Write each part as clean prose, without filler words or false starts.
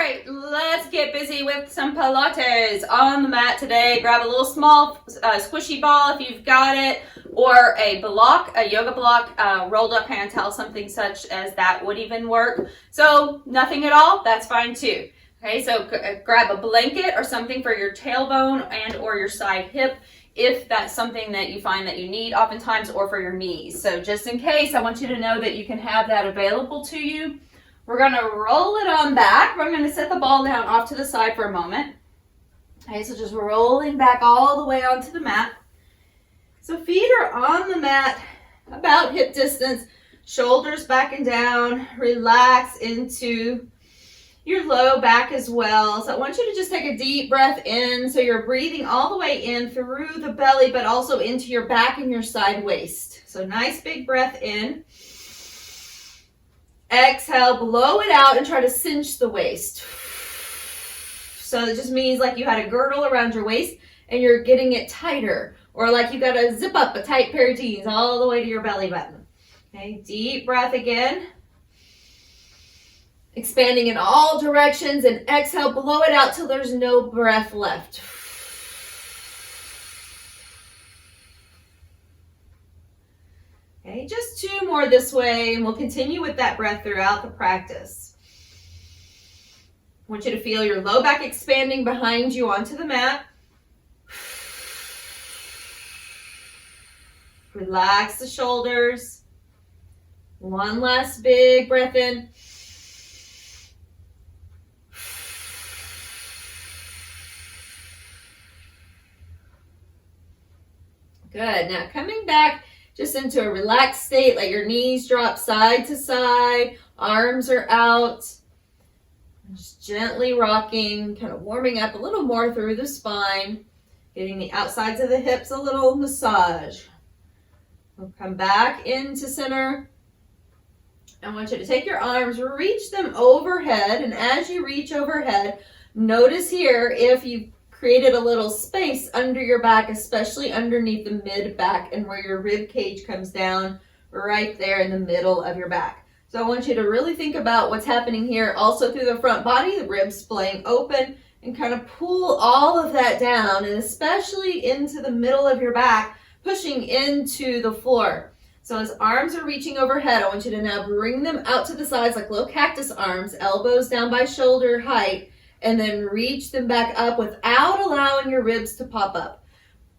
right, let's get busy with some Pilates on the mat today. Grab a little small squishy ball if you've got it, or a block, a yoga block, rolled up hand towel, something such as that would even work. So nothing at all, that's fine too. Okay, so grab a blanket or something for your tailbone and or your side hip if that's something that you find that you need oftentimes, or for your knees. So just in case, I want you to know that you can have that available to you. We're going to roll it on back. We're going to set the ball down off to the side for a moment. Okay, so just rolling back all the way onto the mat. So feet are on the mat about hip distance, shoulders back and down. Relax into your low back as well. So I want you to just take a deep breath in. So you're breathing all the way in through the belly, but also into your back and your side waist. So nice big breath in. Exhale, blow it out and try to cinch the waist. So it just means like you had a girdle around your waist and you're getting it tighter, or like you got to zip up a tight pair of jeans all the way to your belly button. Okay, deep breath again. Expanding in all directions, and exhale, blow it out till there's no breath left. Okay, just 2 more this way, and we'll continue with that breath throughout the practice. I want you to feel your low back expanding behind you onto the mat. Relax the shoulders. One last big breath in. Good. Now coming back just into a relaxed state, let your knees drop side to side, arms are out. Just gently rocking, kind of warming up a little more through the spine, getting the outsides of the hips a little massage. We'll come back into center. I want you to take your arms, reach them overhead, and as you reach overhead, notice here if you created a little space under your back, especially underneath the mid back and where your rib cage comes down, right there in the middle of your back. So I want you to really think about what's happening here also through the front body, the ribs splaying open, and kind of pull all of that down, and especially into the middle of your back, pushing into the floor. So as arms are reaching overhead, I want you to now bring them out to the sides like little cactus arms, elbows down by shoulder height, and then reach them back up without allowing your ribs to pop up.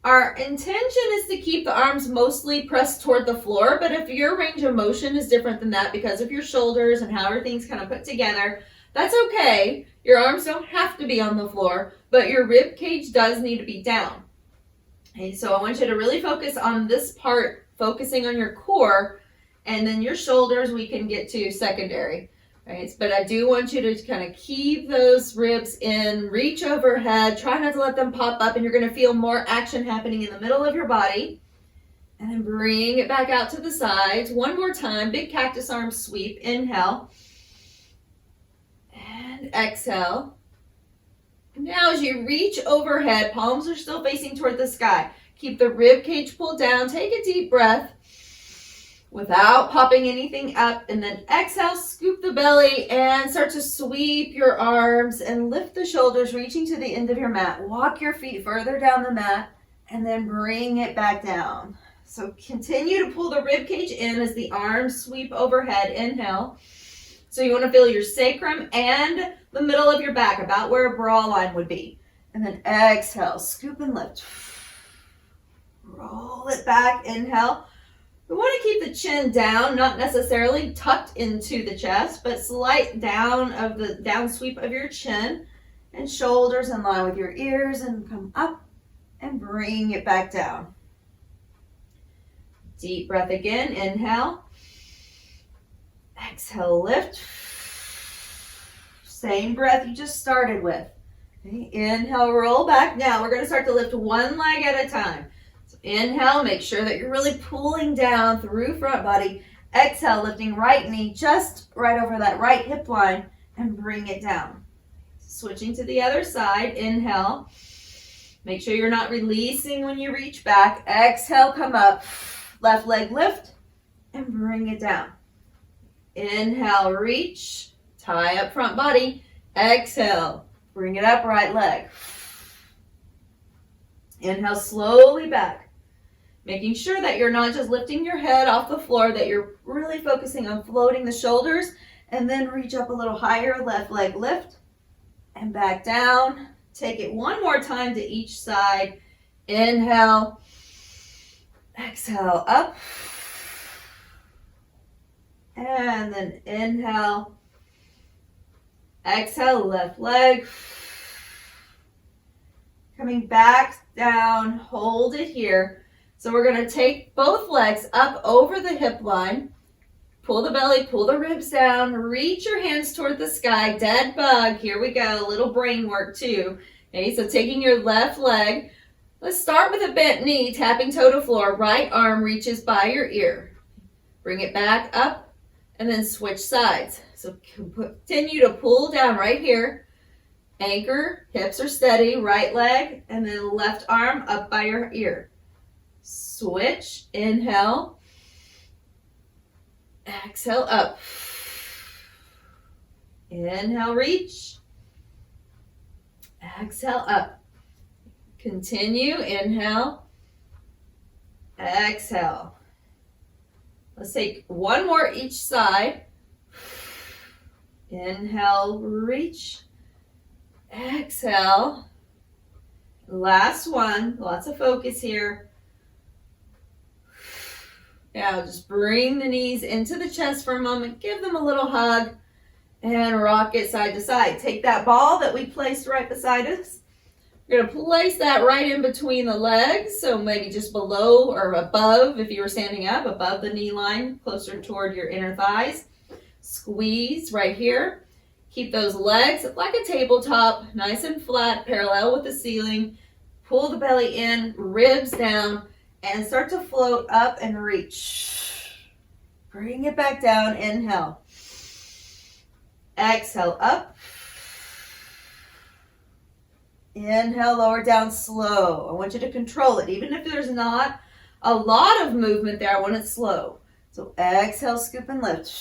Our intention is to keep the arms mostly pressed toward the floor, but if your range of motion is different than that because of your shoulders and how everything's kind of put together, that's okay. Your arms don't have to be on the floor, but your rib cage does need to be down. Okay, so I want you to really focus on this part, focusing on your core, and then your shoulders we can get to secondary. Right, but I do want you to kind of keep those ribs in, reach overhead, try not to let them pop up, and you're going to feel more action happening in the middle of your body. And then bring it back out to the sides. One more time, big cactus arm sweep. Inhale. And exhale. Now as you reach overhead, palms are still facing toward the sky. Keep the rib cage pulled down. Take a deep breath without popping anything up, and then exhale, scoop the belly and start to sweep your arms and lift the shoulders, reaching to the end of your mat. Walk your feet further down the mat and then bring it back down. So continue to pull the rib cage in as the arms sweep overhead. Inhale. So you want to feel your sacrum and the middle of your back, about where a bra line would be. And then exhale, scoop and lift. Roll it back. Inhale. We want to keep the chin down, not necessarily tucked into the chest, but slight down of the down sweep of your chin, and shoulders in line with your ears, and come up and bring it back down. Deep breath again. Inhale. Exhale, lift. Same breath you just started with. Okay. Inhale, roll back. Now we're going to start to lift one leg at a time. Inhale, make sure that you're really pulling down through front body. Exhale, lifting right knee just right over that right hip line and bring it down. Switching to the other side. Inhale. Make sure you're not releasing when you reach back. Exhale, come up. Left leg lift and bring it down. Inhale, reach. Tie up front body. Exhale. Bring it up, right leg. Inhale slowly back. Making sure that you're not just lifting your head off the floor, that you're really focusing on floating the shoulders, and then reach up a little higher, left leg lift, and back down. Take it one more time to each side. Inhale, exhale, up, and then inhale, exhale, left leg, coming back down, hold it here. So we're going to take both legs up over the hip line, pull the belly, pull the ribs down, reach your hands toward the sky, dead bug. Here we go, a little brain work too. Okay, so taking your left leg, let's start with a bent knee, tapping toe to floor, right arm reaches by your ear. Bring it back up and then switch sides. So continue to pull down right here. Anchor, hips are steady, right leg, and then left arm up by your ear. Switch, inhale, exhale, up. Inhale, reach, exhale, up. Continue, inhale, exhale. Let's take one more each side. Inhale, reach, exhale. Last one, lots of focus here. Now just bring the knees into the chest for a moment, give them a little hug, and rock it side to side. Take that ball that we placed right beside us. We're going to place that right in between the legs, so maybe just below or above, if you were standing up, above the knee line, closer toward your inner thighs. Squeeze right here. Keep those legs like a tabletop, nice and flat, parallel with the ceiling. Pull the belly in, ribs down, and start to float up and reach. Bring it back down, inhale. Exhale, up. Inhale, lower down slow. I want you to control it. Even if there's not a lot of movement there, I want it slow. So exhale, scoop and lift.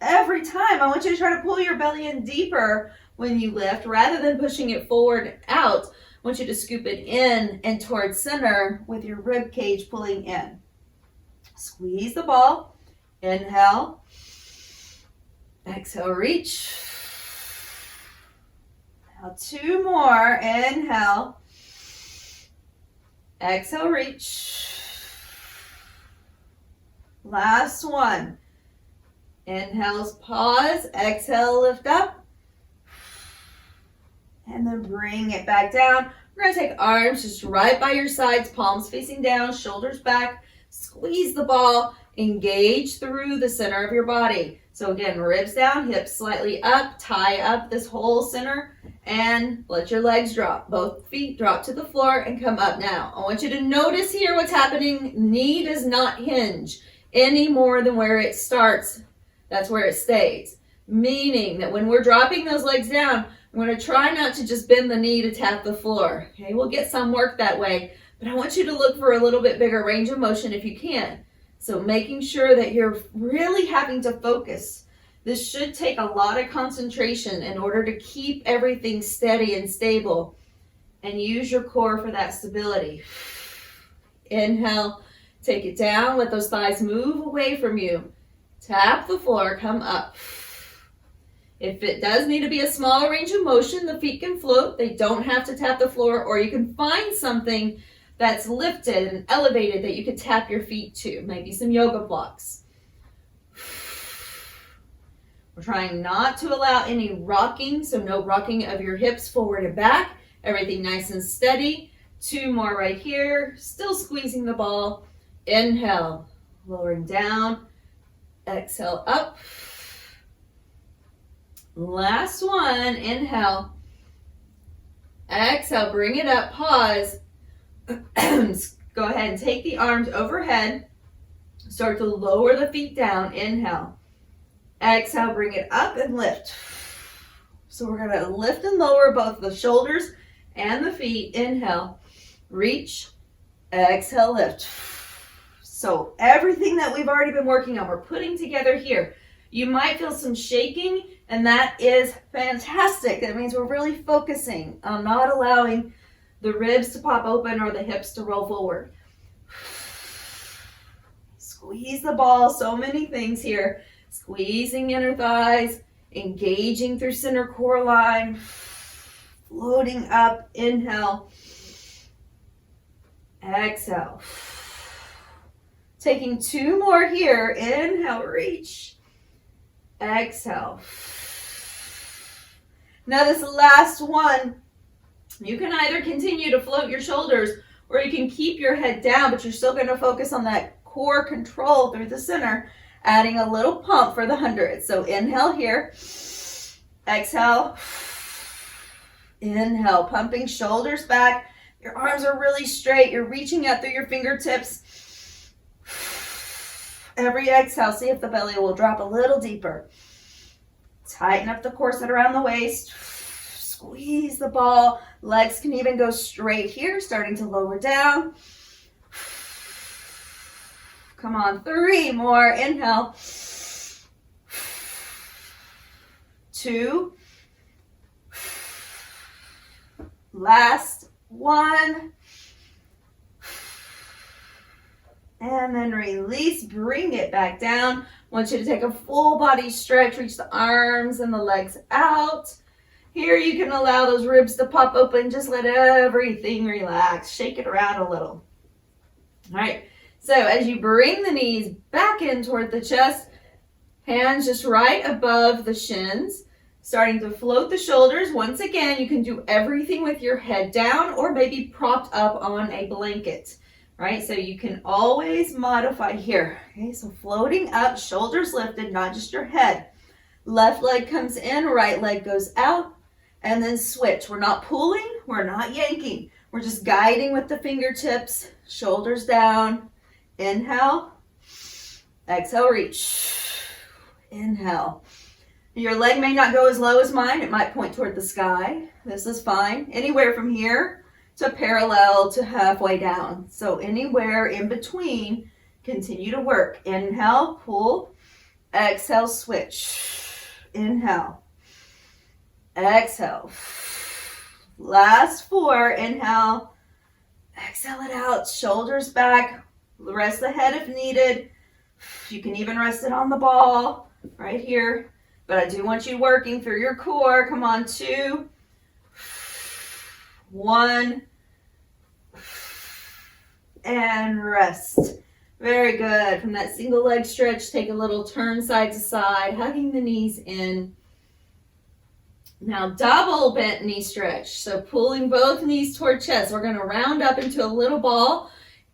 Every time, I want you to try to pull your belly in deeper when you lift, rather than pushing it forward and out. I want you to scoop it in and towards center with your rib cage pulling in. Squeeze the ball. Inhale. Exhale, reach. Now two more. Inhale. Exhale, reach. Last one. Inhales, pause. Exhale, lift up. And then bring it back down. We're going to take arms just right by your sides, palms facing down, shoulders back. Squeeze the ball. Engage through the center of your body. So again, ribs down, hips slightly up, tie up this whole center, and let your legs drop. Both feet drop to the floor and come up now. I want you to notice here what's happening. Knee does not hinge any more than where it starts. That's where it stays. Meaning that when we're dropping those legs down, I'm going to try not to just bend the knee to tap the floor. Okay, we'll get some work that way, but I want you to look for a little bit bigger range of motion if you can. So making sure that you're really having to focus. This should take a lot of concentration in order to keep everything steady and stable, and use your core for that stability. Inhale, take it down, let those thighs move away from you. Tap the floor, come up. If it does need to be a small range of motion, the feet can float. They don't have to tap the floor, or you can find something that's lifted and elevated that you could tap your feet to. Maybe some yoga blocks. We're trying not to allow any rocking, so no rocking of your hips forward and back. Everything nice and steady. Two more right here. Still squeezing the ball. Inhale, lowering down. Exhale, up. Last one, inhale. Exhale, bring it up, pause. Go ahead and take the arms overhead. Start to lower the feet down, inhale. Exhale, bring it up and lift. So we're going to lift and lower both the shoulders and the feet. Inhale, reach, exhale, lift. So everything that we've already been working on, we're putting together here. You might feel some shaking, and that is fantastic. That means we're really focusing on not allowing the ribs to pop open or the hips to roll forward. Squeeze the ball, so many things here. Squeezing inner thighs, engaging through center core line, floating up, inhale, exhale. Taking 2 more here, inhale, reach, exhale. Now this last one, you can either continue to float your shoulders or you can keep your head down, but you're still going to focus on that core control through the center, adding a little pump for the 100. So inhale here, exhale, inhale, pumping shoulders back. Your arms are really straight. You're reaching out through your fingertips. Every exhale, see if the belly will drop a little deeper. Tighten up the corset around the waist. Squeeze the ball. Legs can even go straight here, starting to lower down. Come on, 3 more. Inhale. 2. Last 1. And then release, bring it back down. I want you to take a full body stretch, reach the arms and the legs out. Here you can allow those ribs to pop open. Just let everything relax. Shake it around a little. All right, so as you bring the knees back in toward the chest, hands just right above the shins, starting to float the shoulders. Once again, you can do everything with your head down or maybe propped up on a blanket. Right, so you can always modify here. Okay, so floating up, shoulders lifted, not just your head. Left leg comes in, right leg goes out, and then switch. We're not pulling, we're not yanking. We're just guiding with the fingertips, shoulders down. Inhale, exhale, reach. Inhale. Your leg may not go as low as mine. It might point toward the sky. This is fine. Anywhere from here to parallel to halfway down. So anywhere in between, continue to work. Inhale, pull, exhale, switch. Inhale, exhale. Last 4, inhale, exhale it out, shoulders back, rest the head if needed. You can even rest it on the ball right here, but I do want you working through your core. Come on, 2, 1, and rest. Very good. From that single leg stretch, take a little turn side to side, hugging the knees in. Now double bent knee stretch. So pulling both knees toward chest. We're going to round up into a little ball.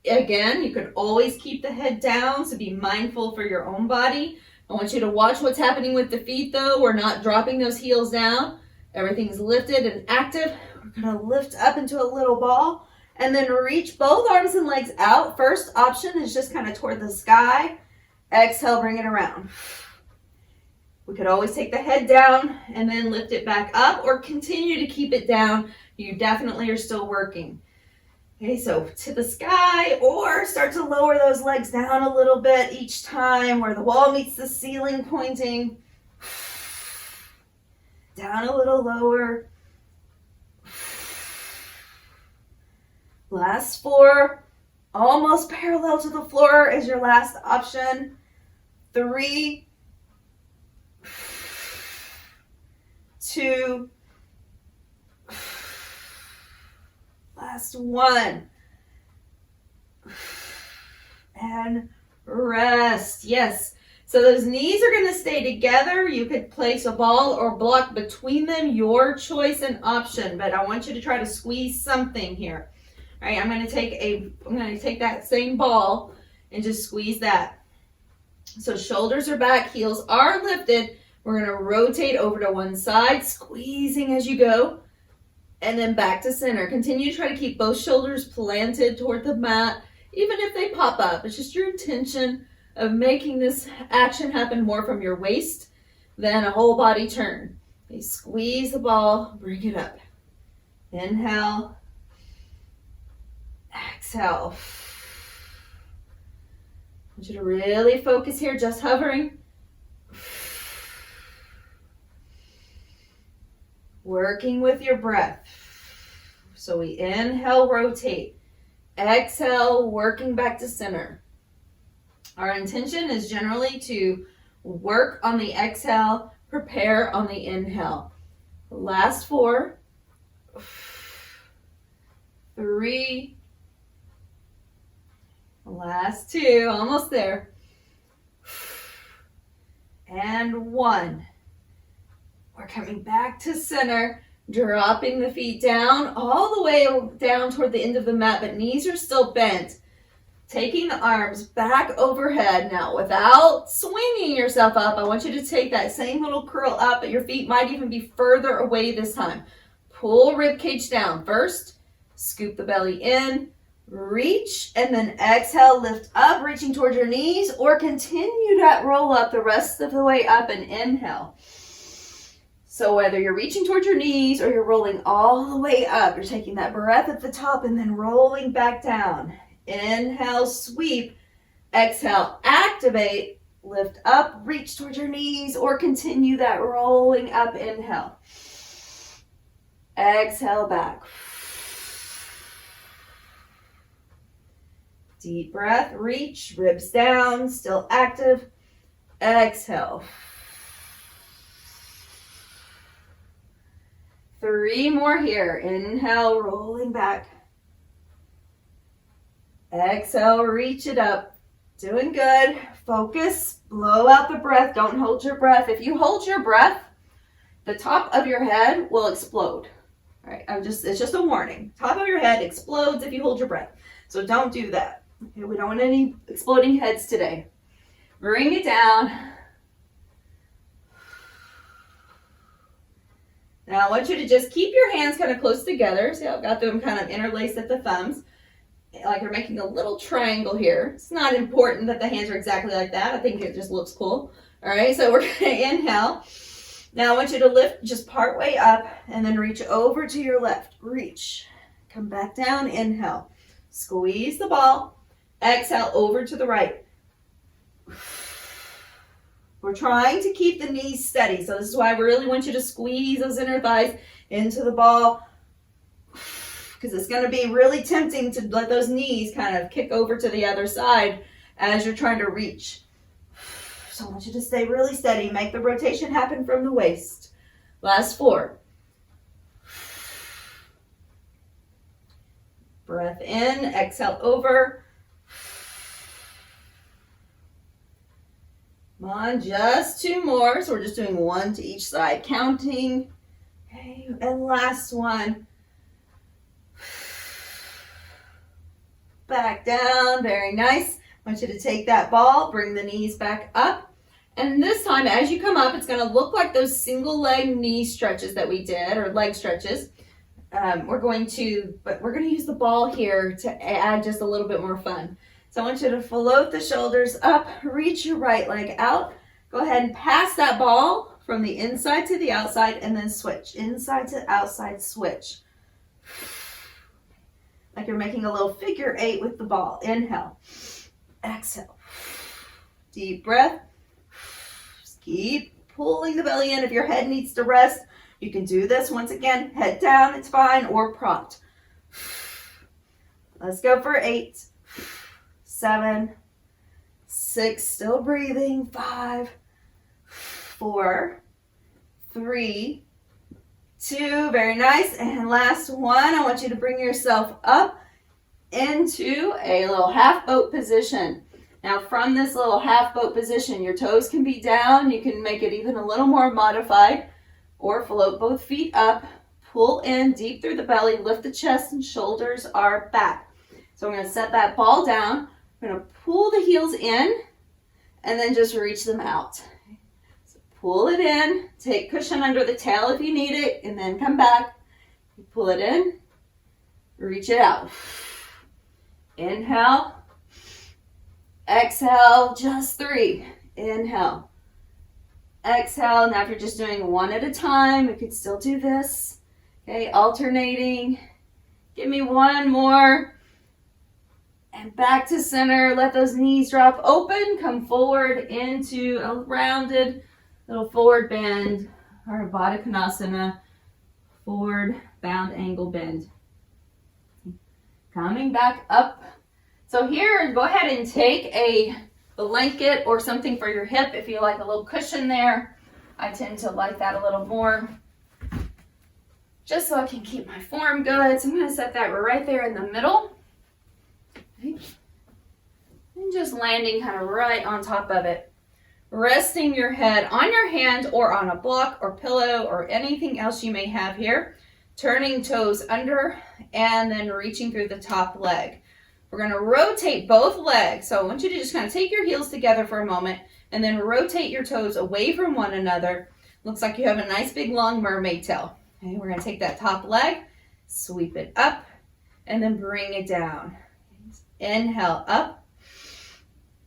Again, you can always keep the head down, so be mindful for your own body. I want you to watch what's happening with the feet though. We're not dropping those heels down. Everything's lifted and active. We're going to lift up into a little ball. And then reach both arms and legs out. First option is just kind of toward the sky. Exhale, bring it around. We could always take the head down and then lift it back up or continue to keep it down. You definitely are still working. Okay, so to the sky or start to lower those legs down a little bit each time where the wall meets the ceiling, pointing. Down a little lower. Last 4, almost parallel to the floor is your last option. 3, 2, last 1. And rest. Yes. So those knees are going to stay together. You could place a ball or block between them, your choice and option, but I want you to try to squeeze something here. All right, I'm going to take that same ball and just squeeze that. So shoulders are back, heels are lifted. We're going to rotate over to one side, squeezing as you go, and then back to center. Continue to try to keep both shoulders planted toward the mat, even if they pop up. It's just your intention of making this action happen more from your waist than a whole body turn. Okay, squeeze the ball, bring it up. Inhale. Exhale. I want you to really focus here, just hovering. Working with your breath. So we inhale, rotate. Exhale, working back to center. Our intention is generally to work on the exhale, prepare on the inhale. Last 4, 3, last 2, almost there, and 1. We're coming back to center, dropping the feet down, all the way down toward the end of the mat, but knees are still bent. Taking the arms back overhead. Now, without swinging yourself up, I want you to take that same little curl up, but your feet might even be further away this time. Pull rib cage down. First, scoop the belly in, reach, and then exhale, lift up, reaching towards your knees, or continue that roll up the rest of the way up and inhale. So whether you're reaching towards your knees or you're rolling all the way up, you're taking that breath at the top and then rolling back down. Inhale, sweep. Exhale, activate. Lift up, reach towards your knees, or continue that rolling up. Inhale. Exhale, back. Deep breath, reach, ribs down, still active. Exhale. 3 more here. Inhale, rolling back. Exhale, reach it up. Doing good. Focus. Blow out the breath. Don't hold your breath. If you hold your breath, the top of your head will explode. All right, it's just a warning. Top of your head explodes if you hold your breath. So don't do that. Okay, we don't want any exploding heads today. Bring it down. Now I want you to just keep your hands kind of close together. See how I've got them kind of interlaced at the thumbs. Like you're making a little triangle here. It's not important that the hands are exactly like that. I think it just looks cool. All right, so we're going to inhale. Now I want you to lift just part way up and then reach over to your left. Reach. Come back down. Inhale. Squeeze the ball. Exhale over to the right. We're trying to keep the knees steady. So this is why I really want you to squeeze those inner thighs into the ball, because it's going to be really tempting to let those knees kind of kick over to the other side as you're trying to reach. So I want you to stay really steady. Make the rotation happen from the waist. Last 4. Breath in, exhale over. Come on, just 2 more. So we're just doing 1 to each side, counting. Okay, and last one. Back down, very nice. I want you to take that ball, bring the knees back up. And this time, as you come up, it's going to look like those single leg knee stretches that we did, or leg stretches. We're going to use the ball here to add just a little bit more fun. So I want you to float the shoulders up, reach your right leg out. Go ahead and pass that ball from the inside to the outside and then switch. Inside to outside, switch. Like you're making a little figure 8 with the ball. Inhale. Exhale. Deep breath. Just keep pulling the belly in. If your head needs to rest, you can do this once again. Head down, it's fine, or propped. Let's go for 8. 7, 6, still breathing. 5, 4, 3, 2, very nice. And last one, I want you to bring yourself up into a little half boat position. Now from this little half boat position, your toes can be down. You can make it even a little more modified, or float both feet up, pull in deep through the belly, lift the chest and shoulders are back. So I'm going to set that ball down. I'm going to pull the heels in and then just reach them out. So pull it in, take cushion under the tail if you need it, and then come back. Pull it in, reach it out. Inhale, exhale, just 3. Inhale, exhale. Now if you're just doing 1 at a time, you could still do this. Okay, alternating. Give me 1 more. And back to center. Let those knees drop open. Come forward into a rounded little forward bend, or Baddha Konasana. forward, bound angle bend. Coming back up. So here, go ahead and take a blanket or something for your hip if you like a little cushion there. I tend to like that a little more, just so I can keep my form good. So I'm going to set that right there in the middle. Okay. And just landing kind of right on top of it. Resting your head on your hand or on a block or pillow or anything else you may have here. Turning toes under and then reaching through the top leg. We're going to rotate both legs. So I want you to just kind of take your heels together for a moment and then rotate your toes away from one another. Looks like you have a nice big long mermaid tail. Okay, we're going to take that top leg, sweep it up, and then bring it down. Inhale up.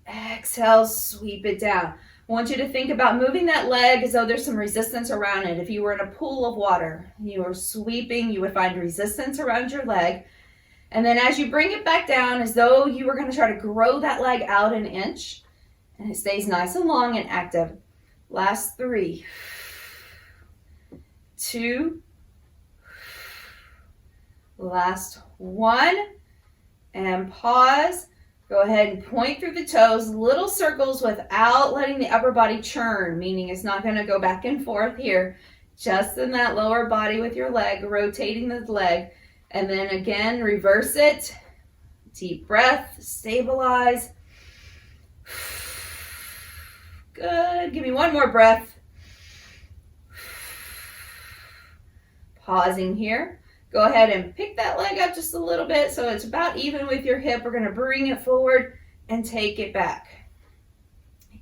Exhale, sweep it down. I want you to think about moving that leg as though there's some resistance around it. If you were in a pool of water, you were sweeping, you would find resistance around your leg. And then as you bring it back down, as though you were going to try to grow that leg out an inch, and it stays nice and long and active. Last 3, 2, last 1, and pause. Go ahead and point through the toes, little circles without letting the upper body churn, meaning it's not going to go back and forth here. Just in that lower body with your leg, rotating the leg. And then again, reverse it. Deep breath, stabilize. Good. Give me one more breath. Pausing here. Go ahead and pick that leg up just a little bit so it's about even with your hip. We're going to bring it forward and take it back.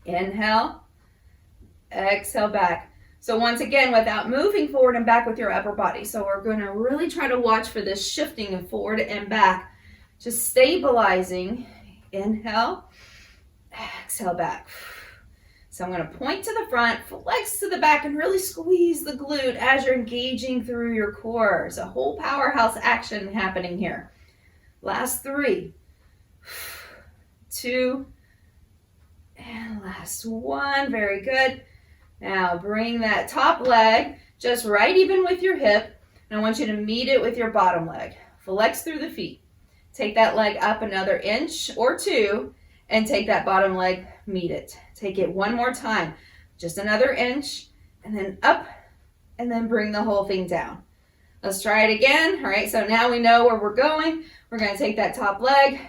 Inhale. Exhale back. So once again, without moving forward and back with your upper body. So we're going to really try to watch for this shifting of forward and back. Just stabilizing. Inhale. Exhale back. So I'm going to point to the front, flex to the back, and really squeeze the glute as you're engaging through your core. There's a whole powerhouse action happening here. Last 3, 2, and last 1. Very good. Now bring that top leg just right even with your hip, and I want you to meet it with your bottom leg. Flex through the feet. Take that leg up another inch or 2, and take that bottom leg, meet it. Take it one more time, just another inch, and then up, and then bring the whole thing down. Let's try it again. All right, so now we know where we're going. We're going to take that top leg,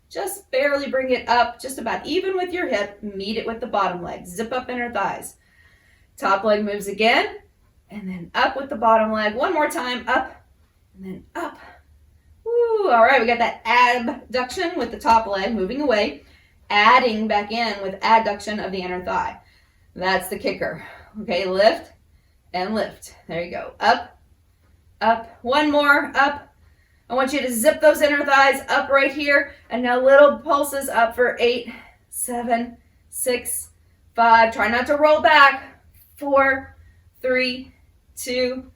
just barely bring it up, just about even with your hip, meet it with the bottom leg. Zip up inner thighs. Top leg moves again, and then up with the bottom leg. One more time, up, and then up. Woo, all right, we got that abduction with the top leg moving away. Adding back in with adduction of the inner thigh. That's the kicker. Okay, lift and lift. There you go. Up, up. One more, up. I want you to zip those inner thighs up right here. And now little pulses up for 8, 7, 6, 5. Try not to roll back. 4, 3, 2,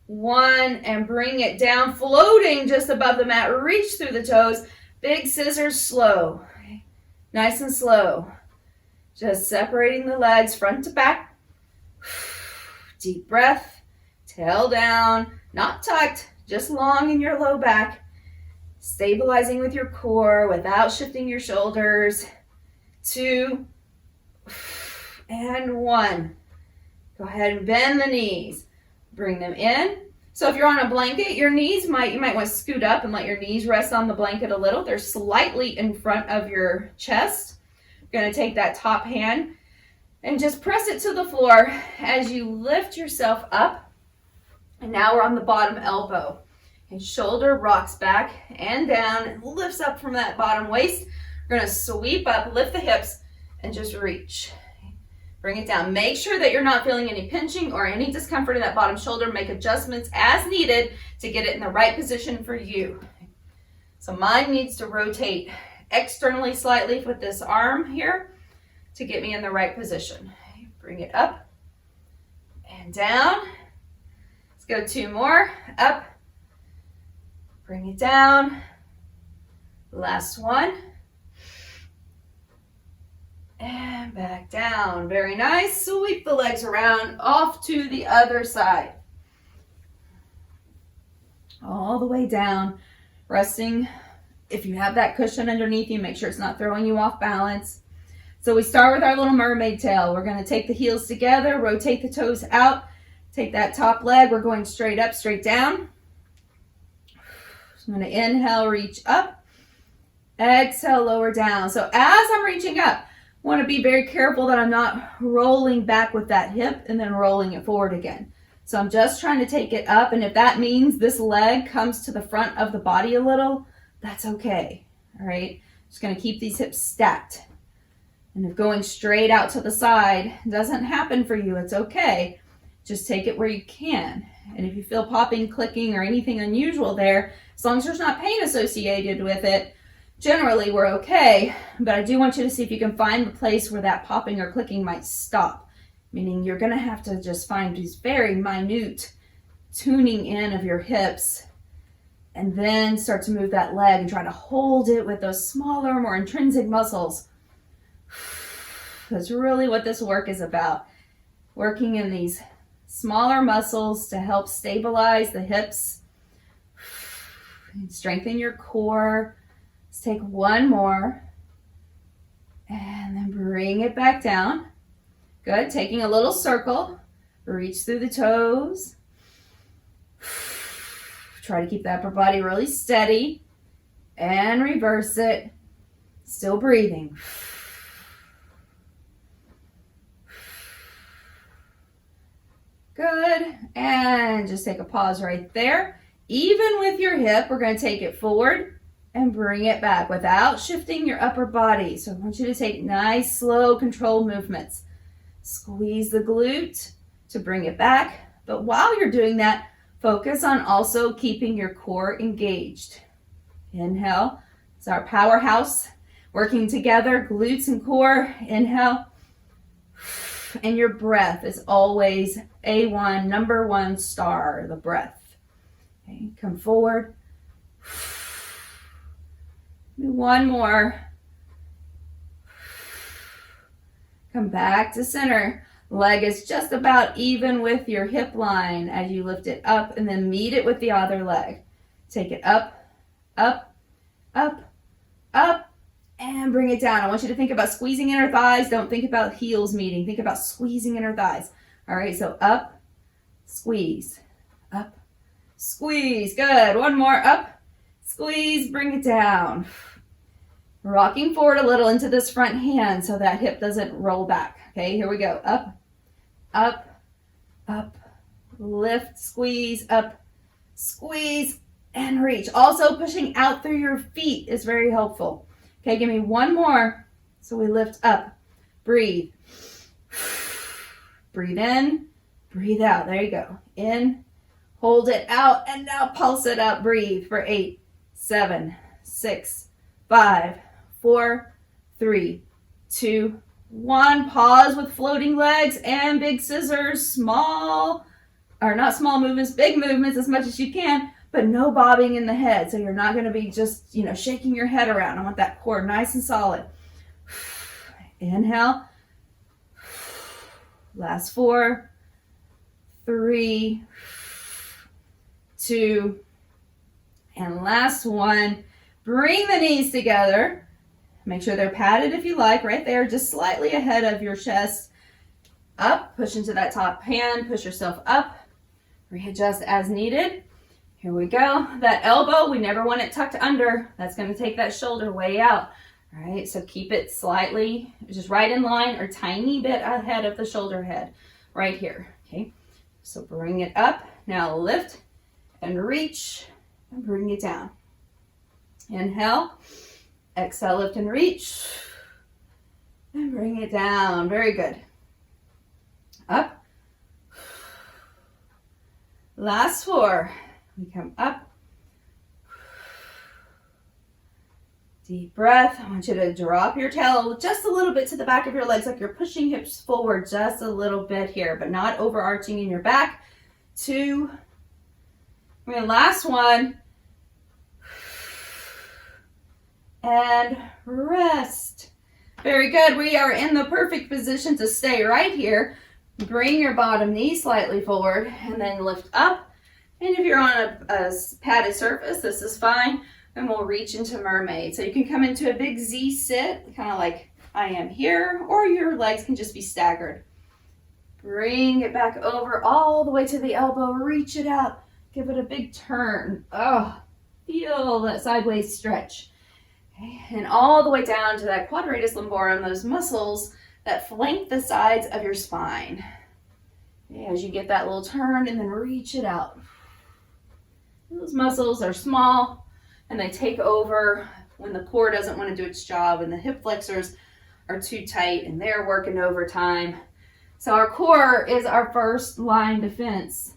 1. And bring it down, floating just above the mat. Reach through the toes. Big scissors, slow. Nice and slow. Just separating the legs front to back. Deep breath. Tail down. Not tucked, just long in your low back. Stabilizing with your core without shifting your shoulders. 2 and 1. Go ahead and bend the knees. Bring them in. So if you're on a blanket, your knees you might want to scoot up and let your knees rest on the blanket a little. They're slightly in front of your chest. You're going to take that top hand and just press it to the floor as you lift yourself up. And now we're on the bottom elbow. And shoulder rocks back and down and lifts up from that bottom waist. We're going to sweep up, lift the hips, and just reach. Bring it down. Make sure that you're not feeling any pinching or any discomfort in that bottom shoulder. Make adjustments as needed to get it in the right position for you. So mine needs to rotate externally slightly with this arm here to get me in the right position. Bring it up and down. Let's go 2 more. Up. Bring it down. Last one. And back down. Very nice. Sweep the legs around off to the other side. all the way down, resting. If you have that cushion underneath you, make sure it's not throwing you off balance. So we start with our little mermaid tail. We're going to take the heels together, rotate the toes out, take that top leg. We're going straight up, straight down. I'm going to inhale, reach up. Exhale, lower down. So as I'm reaching up, I want to be very careful that I'm not rolling back with that hip and then rolling it forward again. So I'm just trying to take it up, and if that means this leg comes to the front of the body a little, that's okay. All right, just going to keep these hips stacked. And if going straight out to the side doesn't happen for you, it's okay. Just take it where you can. And if you feel popping, clicking, or anything unusual there, as long as there's not pain associated with it, generally we're okay. But I do want you to see if you can find the place where that popping or clicking might stop. Meaning you're going to have to just find these very minute tuning in of your hips and then start to move that leg and try to hold it with those smaller, more intrinsic muscles. That's really what this work is about. Working in these smaller muscles to help stabilize the hips and strengthen your core. Let's take one more and then bring it back down. Good. Taking a little circle. Reach through the toes. Try to keep the upper body really steady and reverse it. Still breathing. Good. And just take a pause right there. Even with your hip, we're going to take it forward and bring it back without shifting your upper body. So I want you to take nice, slow, controlled movements. Squeeze the glute to bring it back. But while you're doing that, focus on also keeping your core engaged. Inhale. It's our powerhouse working together, glutes and core. Inhale. And your breath is always A1, number one star, the breath. Okay, come forward. Do one more. Come back to center. Leg is just about even with your hip line as you lift it up and then meet it with the other leg. Take it up, up, up, up, and bring it down. I want you to think about squeezing inner thighs. Don't think about heels meeting. Think about squeezing inner thighs. All right, so up, squeeze, up, squeeze. Good. One more. Up, squeeze, bring it down. Rocking forward a little into this front hand so that hip doesn't roll back. Okay, here we go. Up, up, up, lift, squeeze, up, squeeze, and reach. Also pushing out through your feet is very helpful. Okay, give me one more. So we lift up, breathe. Breathe in, breathe out. There you go. In, hold it out, and now pulse it out. Breathe for 8, 7, 6, 5, 4, 3, 2, 1. Pause with floating legs and big scissors. Small, or not small movements, big movements as much as you can, but no bobbing in the head. So you're not going to be just, shaking your head around. I want that core nice and solid. Inhale. Last 4, 3, 2, and last 1. Bring the knees together. Make sure they're padded if you like, right there, just slightly ahead of your chest. Up, push into that top hand, push yourself up. Readjust as needed. Here we go. That elbow, we never want it tucked under. That's going to take that shoulder way out. All right, so keep it slightly, just right in line or tiny bit ahead of the shoulder head, right here. Okay, so bring it up. Now lift and reach and bring it down. Inhale, exhale, lift and reach, and bring it down. Very good. Up. Last 4. We come up. Deep breath. I want you to drop your tail just a little bit to the back of your legs, like you're pushing hips forward just a little bit here, but not overarching in your back. 2. Last 1. And rest. Very good. We are in the perfect position to stay right here. Bring your bottom knee slightly forward and then lift up. And if you're on a padded surface, this is fine. And we'll reach into mermaid. So you can come into a big Z sit, kind of like I am here, or your legs can just be staggered. Bring it back over all the way to the elbow, reach it out, give it a big turn. Oh, feel that sideways stretch. Okay. And all the way down to that quadratus lumborum, those muscles that flank the sides of your spine. Okay. As you get that little turn and then reach it out. Those muscles are small and they take over when the core doesn't want to do its job and the hip flexors are too tight and they're working overtime. So our core is our first line defense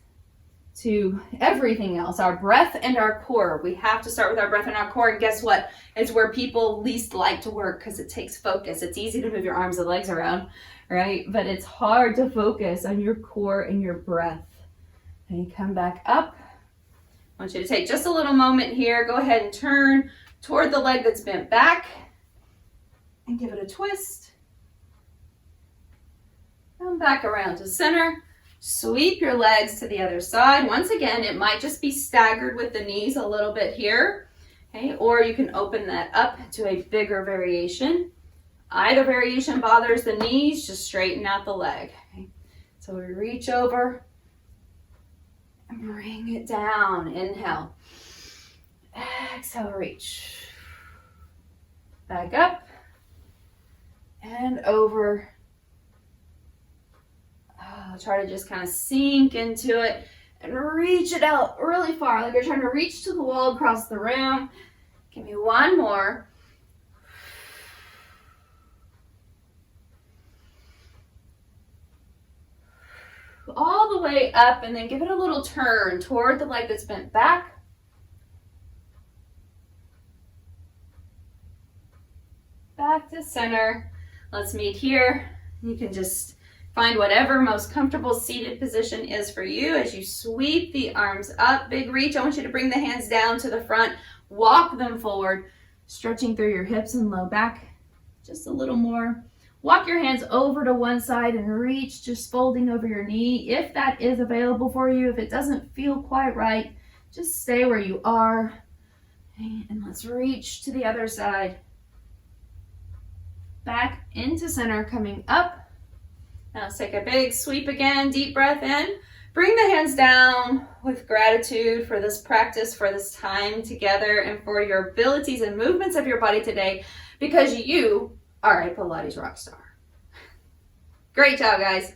to everything else, our breath and our core. We have to start with our breath and our core, and guess what? It's where people least like to work because it takes focus. It's easy to move your arms and legs around, right? But it's hard to focus on your core and your breath. And you come back up. I want you to take just a little moment here. Go ahead and turn toward the leg that's bent back and give it a twist. Come back around to center. Sweep your legs to the other side. Once again, it might just be staggered with the knees a little bit here. Okay, or you can open that up to a bigger variation. Either variation bothers the knees, just straighten out the leg. Okay, so we reach over and bring it down. Inhale. Exhale, reach. Back up and over. Try to just kind of sink into it and reach it out really far, like you're trying to reach to the wall across the room. Give me one more. All the way up, and then give it a little turn toward the leg that's bent back. Back to center. Let's meet here. You can just find whatever most comfortable seated position is for you as you sweep the arms up. Big reach. I want you to bring the hands down to the front. Walk them forward, stretching through your hips and low back. Just a little more. Walk your hands over to one side and reach, just folding over your knee. If that is available for you, if it doesn't feel quite right, just stay where you are. And let's reach to the other side. Back into center, coming up. Now let's take a big sweep again, deep breath in. Bring the hands down with gratitude for this practice, for this time together, and for your abilities and movements of your body today, because you are a Pilates rock star. Great job, guys.